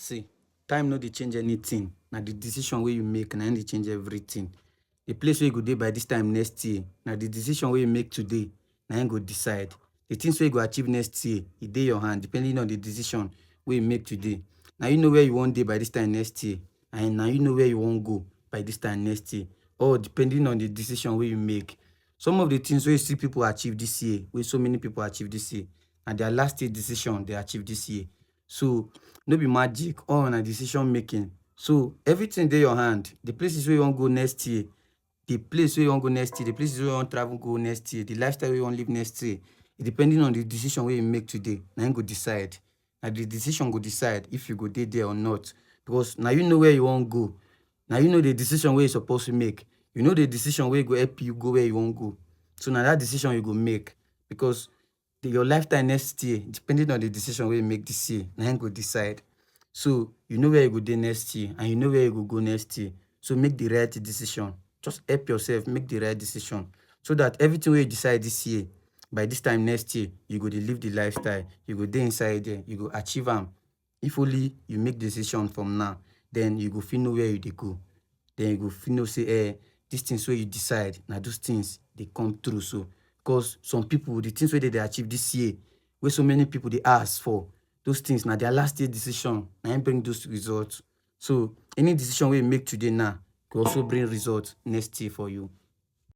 See, time no dey change anything. Na the decision wey you make na im dey change everything. The place wey you go dey by this time next year, na the decision wey you make today na im go decide. The things wey you go achieve next year, e dey your hand depending on the decision wey you make today. Na you know where you wan dey by this time next year, and na you know where you wan go by this time next year, or depending on the decision wey you make. Some of the things wey you see people achieve this year, wey so many people achieve this year, na their last year decision they achieve this year. So no be magic, all na decision making. So everything dey your hand. The places where you wan go next year, the place where you wan go next year, the places where you wan travel go next year, the lifestyle wey you wan live next year, depending on the decision wey you make today, na im go decide. Na the decision go decide if you go dey there or not. Because na you know where you wan go. Na you know the decision wey you suppose to make. You know the decision wey go help you go where you wan go. So na that decision you go make. Because your lifetime next year, depending on the decision wey you make this year, na im go decide. So you know where you go dey next year, and you know where you go go next year. So make the right decision. Just help yourself make the right decision, so that everything wey you decide this year, by this time next year, you go dey live the lifestyle. You go dey inside there. You go achieve am. If only you make decision from now, then you go fit know where you dey go. Then you go fit know say, these things wey you decide, na those things dey come true so. Because some people, the things wey they dey achieve this year, wey so many people dey ask for, those things na their last year decision, na im bring those results. So any decision wey you make today now go also bring results next year for you.